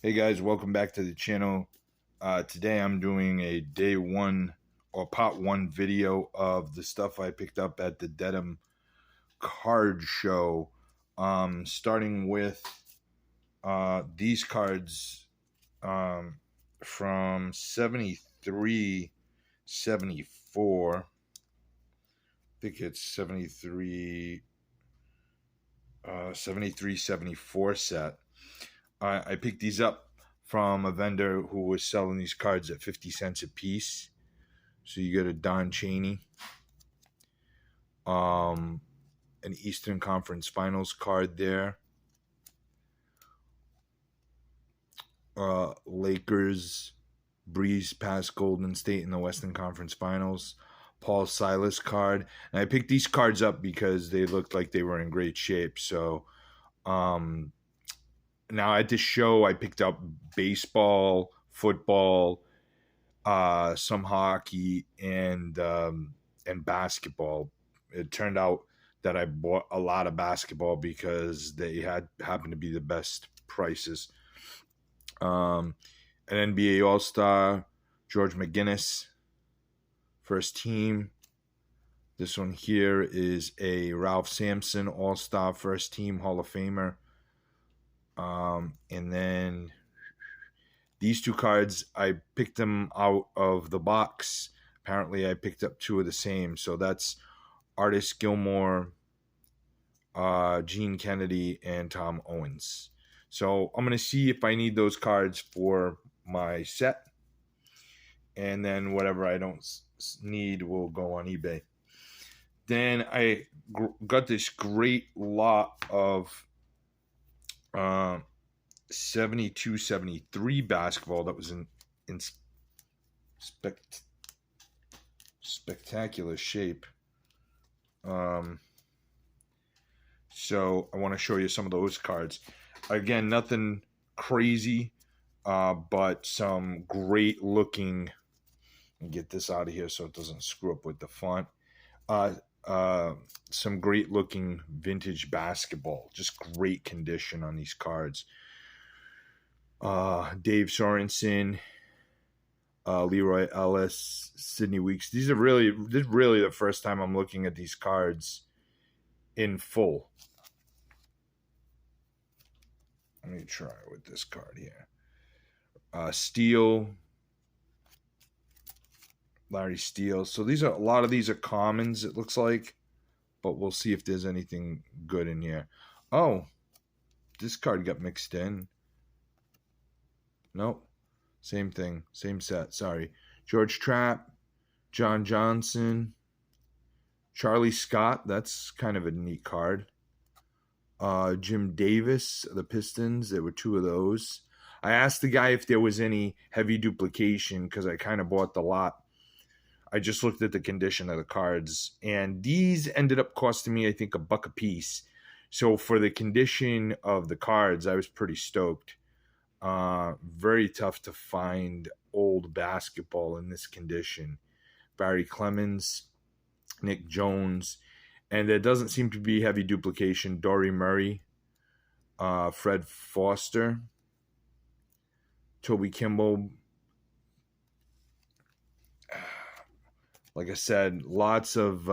Hey guys, welcome back to the channel. Today I'm doing a day one or part one video of the stuff I picked up at the Dedham Card Show. Starting with these cards from 73, 74. I think it's 73, 73, 74 set. I picked these up from a vendor who was selling these cards at 50 cents a piece. So you get a Don Chaney, an Eastern Conference Finals card there. Lakers breeze past Golden State in the Western Conference Finals. Paul Silas card. And I picked these cards up because they looked like they were in great shape. So now at this show, I picked up baseball, football, some hockey, and basketball. It turned out that I bought a lot of basketball because they happened to be the best prices. An NBA All-Star, George McGinnis, first team. This one here is a Ralph Sampson All-Star, first team Hall of Famer. And then these two cards, I picked them out of the box. Apparently, I picked up two of the same. So that's Artis Gilmore, Gene Kennedy, and Tom Owens. So I'm going to see if I need those cards for my set. And then whatever I don't need will go on eBay. Then I got this great lot of 72, 73 basketball that was in spectacular shape. So I want to show you some of those cards. Again, nothing crazy, but some great looking. Get this out of here so it doesn't screw up with the font. Some great looking vintage basketball. Just great condition on these cards. Dave Sorensen, Leroy Ellis, Sidney Weeks. This is really the first time I'm looking at these cards in full. Let me try with this card here. Steele, Larry Steele. So a lot of these are commons, it looks like, but we'll see if there's anything good in here. Oh, this card got mixed in. Nope. Same thing. Same set. Sorry. George Trapp, John Johnson, Charlie Scott. That's kind of a neat card. Jim Davis, the Pistons. There were two of those. I asked the guy if there was any heavy duplication because I kind of bought the lot. I just looked at the condition of the cards, and these ended up costing me, I think, $1 a piece. So for the condition of the cards, I was pretty stoked. Very tough to find old basketball in this condition. Barry Clemens, Nick Jones, and there doesn't seem to be heavy duplication. Dory Murray, Fred Foster, Toby Kimball. Like I said, lots of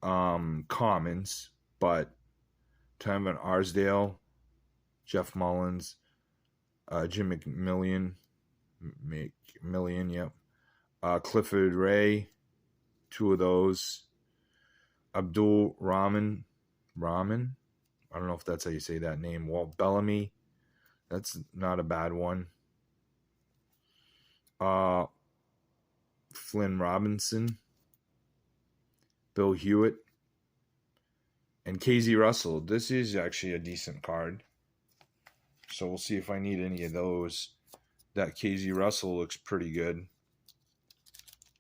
commons, but Tyrone Arsdale, Jeff Mullins, Jim McMillian, yep. Clifford Ray, two of those. Abdul Rahman, I don't know if that's how you say that name. Walt Bellamy, that's not a bad one. Flynn Robinson, Bill Hewitt, and KZ Russell. This is actually a decent card. So we'll see if I need any of those. That KZ Russell looks pretty good.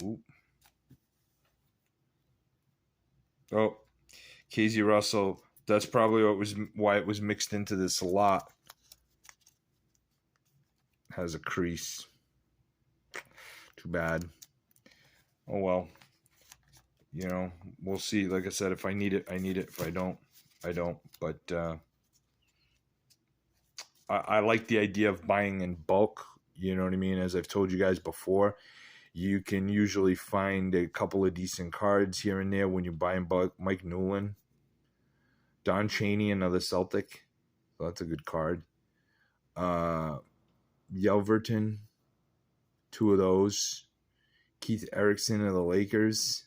Ooh. Oh, KZ Russell. That's probably why it was mixed into this lot. Has a crease. Too bad. Oh well. You know, we'll see. Like I said, if I need it, I need it. If I don't, I don't. But I like the idea of buying in bulk. You know what I mean? As I've told you guys before, you can usually find a couple of decent cards here and there when you buy in bulk. Mike Newland, Don Chaney, another Celtic. So that's a good card. Yelverton, two of those. Keith Erickson of the Lakers.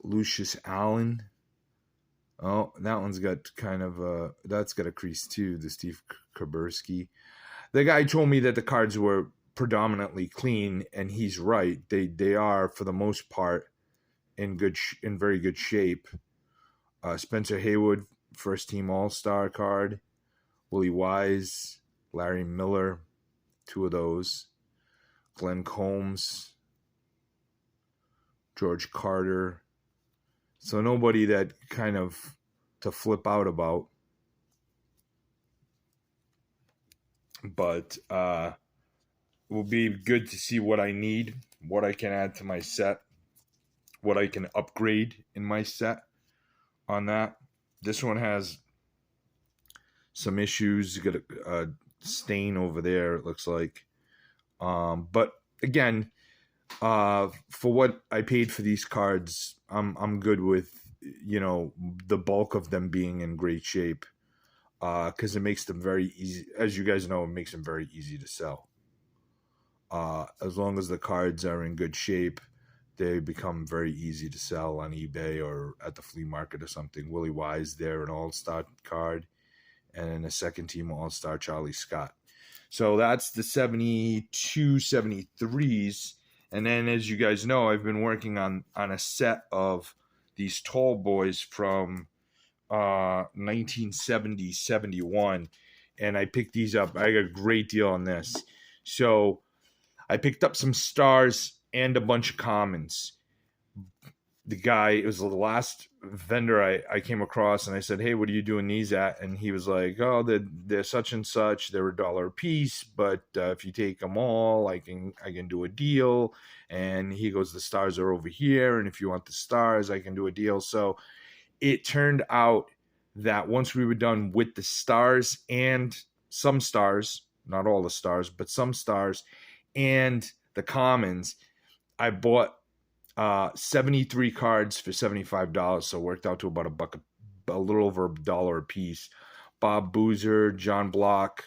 Lucius Allen. Oh, that one's got kind of that's got a crease too, the Steve Kuberski. The guy told me that the cards were predominantly clean, and he's right. They are, for the most part, in very good shape. Spencer Haywood, first team All-Star card. Willie Wise, Larry Miller, two of those. Glenn Combs, George Carter. So nobody that kind of to flip out about. But it will be good to see what I need, what I can add to my set, what I can upgrade in my set on that. This one has some issues. You got a stain over there, it looks like. But again, for what I paid for these cards, I'm good with, you know, the bulk of them being in great shape, because it makes them very easy. As you guys know, it makes them very easy to sell. As long as the cards are in good shape, they become very easy to sell on eBay or at the flea market or something. Willie Wise there, an all-star card, and then a second team all-star Charlie Scott. So that's the 72, 73s. And then, as you guys know, I've been working on a set of these tall boys from 1970, 71. And I picked these up. I got a great deal on this. So I picked up some stars and a bunch of commons. The guy, it was the last vendor I came across, and I said, hey, what are you doing these at? And he was like, oh, they're such and such. They're $1 a piece, but if you take them all, I can do a deal. And he goes, the stars are over here, and if you want the stars, I can do a deal. So it turned out that once we were done with the stars and some stars, not all the stars, but some stars, and the commons, I bought 73 cards for $75, so it worked out to about a little over $1 a piece. Bob Boozer, John Block,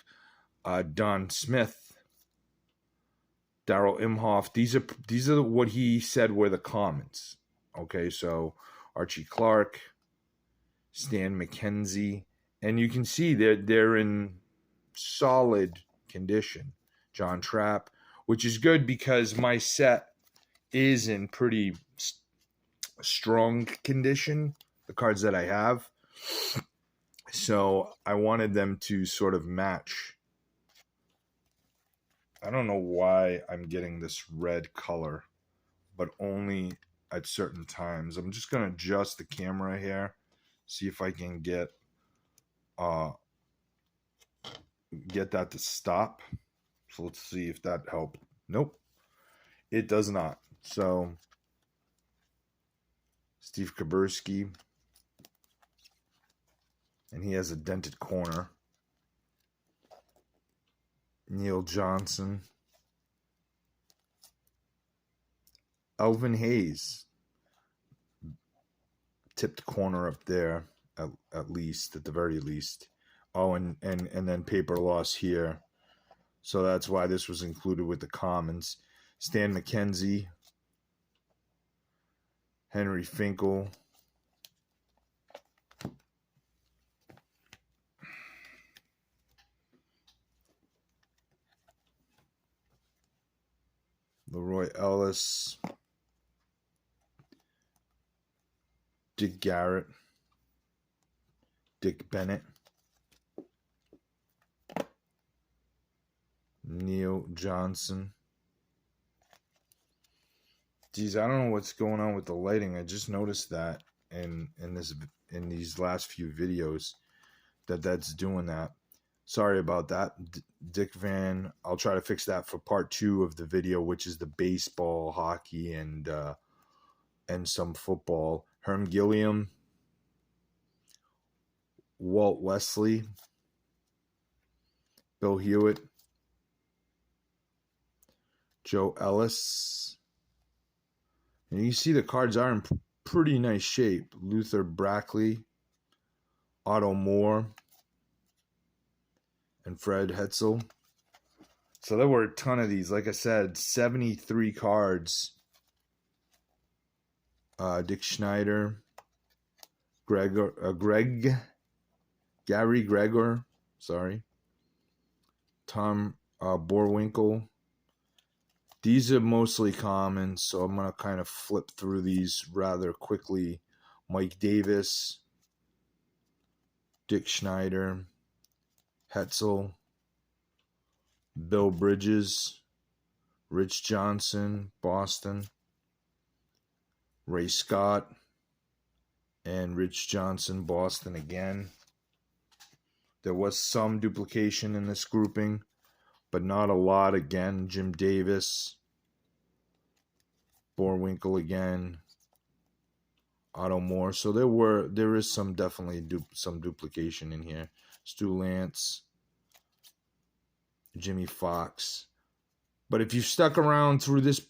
Don Smith, Darryl Imhoff. These are what he said were the commons. Okay, so Archie Clark, Stan McKenzie, and you can see they're in solid condition. John Trapp, which is good because my set is in pretty strong condition, the cards that I have. So I wanted them to sort of match. I don't know why I'm getting this red color, but only at certain times. I'm just going to adjust the camera here, see if I can get that to stop. So let's see if that helped. Nope, it does not. So Steve Kuberski, and he has a dented corner. Neil Johnson. Elvin Hayes, tipped corner up there, at least, at the very least. Oh, and then paper loss here. So that's why this was included with the commons. Stan McKenzie, Henry Finkel, Leroy Ellis, Dick Garrett, Dick Bennett, Neil Johnson. Geez, I don't know what's going on with the lighting. I just noticed that in these last few videos that's doing that. Sorry about that, Dick Van. I'll try to fix that for part 2 of the video, which is the baseball, hockey, and some football. Herm Gilliam, Walt Wesley, Bill Hewitt, Joe Ellis. And you see the cards are in pretty nice shape. Luther Brackley, Otto Moore, and Fred Hetzel. So there were a ton of these. Like I said, 73 cards. Dick Schneider, Gary Gregor, sorry, Tom Borwinkle. These are mostly common, so I'm going to kind of flip through these rather quickly. Mike Davis, Dick Schneider, Hetzel, Bill Bridges, Rich Johnson, Boston, Ray Scott, and Rich Johnson, Boston again. There was some duplication in this grouping, but not a lot. Again, Jim Davis, Borwinkle again, Otto Moore. So there is some definitely some duplication in here. Stu Lance, Jimmy Fox. But if you've stuck around through this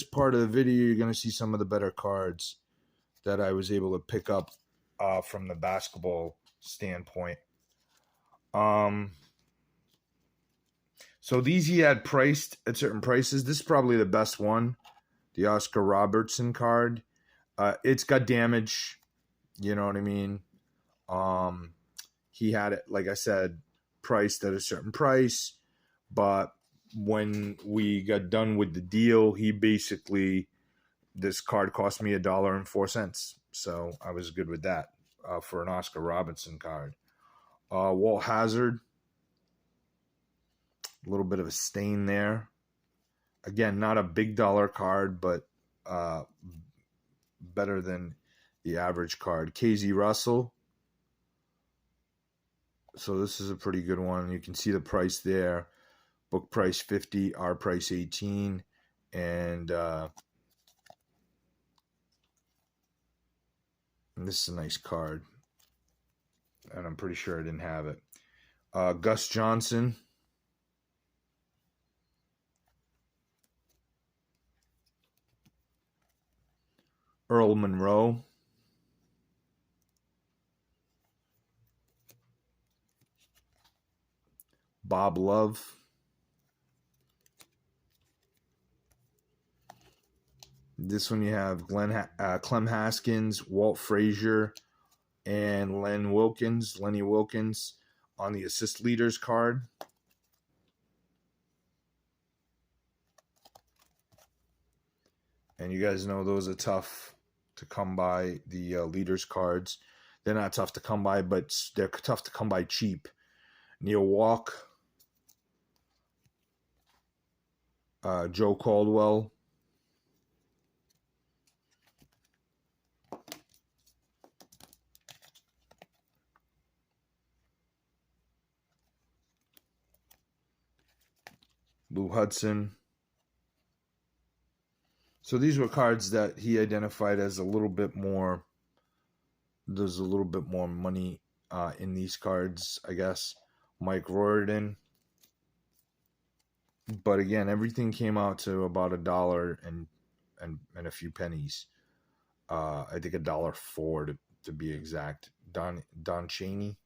part of the video, you're going to see some of the better cards that I was able to pick up from the basketball standpoint. So these he had priced at certain prices. This is probably the best one, the Oscar Robertson card. It's got damage, you know what I mean? He had it, like I said, priced at a certain price, but when we got done with the deal, this card cost me $1.04. So I was good with that for an Oscar Robertson card. Walt Hazard, a little bit of a stain there. Again, not a big dollar card, but better than the average card. KZ Russell. So this is a pretty good one. You can see the price there. Book price $50, our price $18, and this is a nice card. And I'm pretty sure I didn't have it. Gus Johnson. Earl Monroe. Bob Love. This one you have Clem Haskins, Walt Frazier, and Lenny Wilkins on the assist leaders card. And you guys know those are tough to come by, the leaders cards. They're not tough to come by, but they're tough to come by cheap. Neil Walk, Joe Caldwell, Lou Hudson. So these were cards that he identified as a little bit more. There's a little bit more money in these cards, I guess. Mike Royerton. But again, everything came out to about $1 and a few pennies. I think $1.04 to be exact. Don Chaney,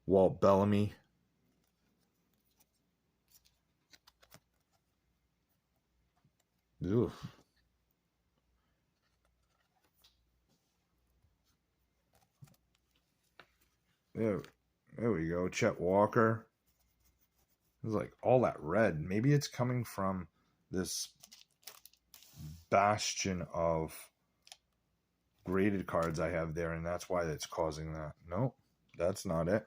Walt Bellamy, oof. There we go. Chet Walker. It's like all that red. Maybe it's coming from this bastion of graded cards I have there, and that's why it's causing that. Nope, that's not it.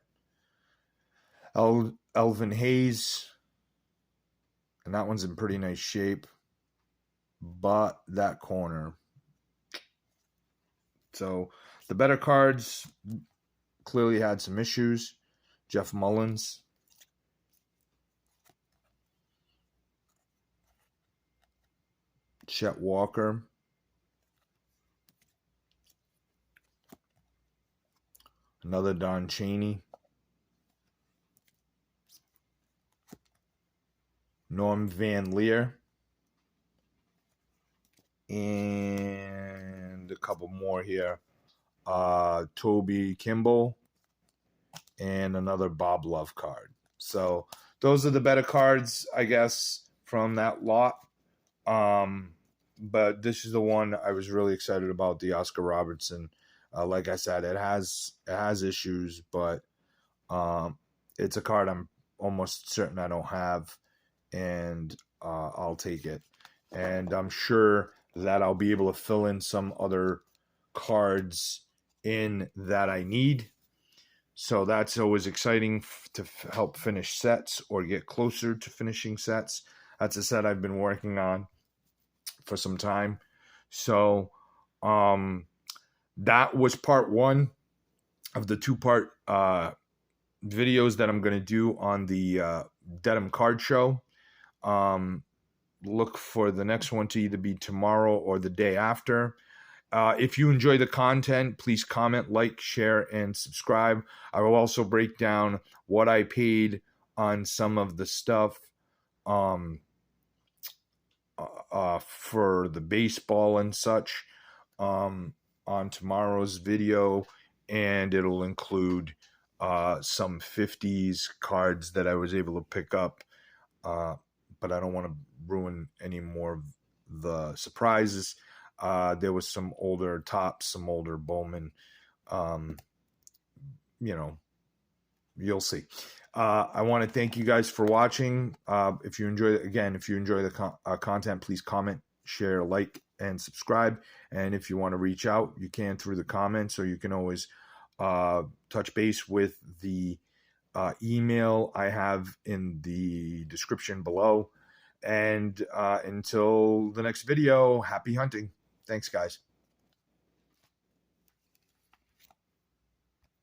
Elvin Hayes, and that one's in pretty nice shape, but that corner. So the better cards clearly had some issues. Jeff Mullins, Chet Walker, Another Don Chaney. Norm Van Leer. And a couple more here. Toby Kimball. And another Bob Love card. So those are the better cards, I guess, from that lot. But this is the one I was really excited about, the Oscar Robertson. Like I said, it has issues, but it's a card I'm almost certain I don't have, and I'll take it. And I'm sure that I'll be able to fill in some other cards in that I need. So that's always exciting to help finish sets or get closer to finishing sets. That's a set I've been working on for some time. So that was part one of the two-part videos that I'm going to do on the Dedham Card Show. Look for the next one to either be tomorrow or the day after. If you enjoy the content, please comment, like, share, and subscribe. I will also break down what I paid on some of the stuff for the baseball and such on tomorrow's video, and it'll include some 50s cards that I was able to pick up, but I don't want to ruin any more of the surprises. There was some older Topps, some older Bowman. You'll see. I want to thank you guys for watching. If you enjoy the content, please comment, share, like, and subscribe. And if you want to reach out, you can through the comments, or you can always touch base with the email I have in the description below. And until the next video, happy hunting. Thanks, guys.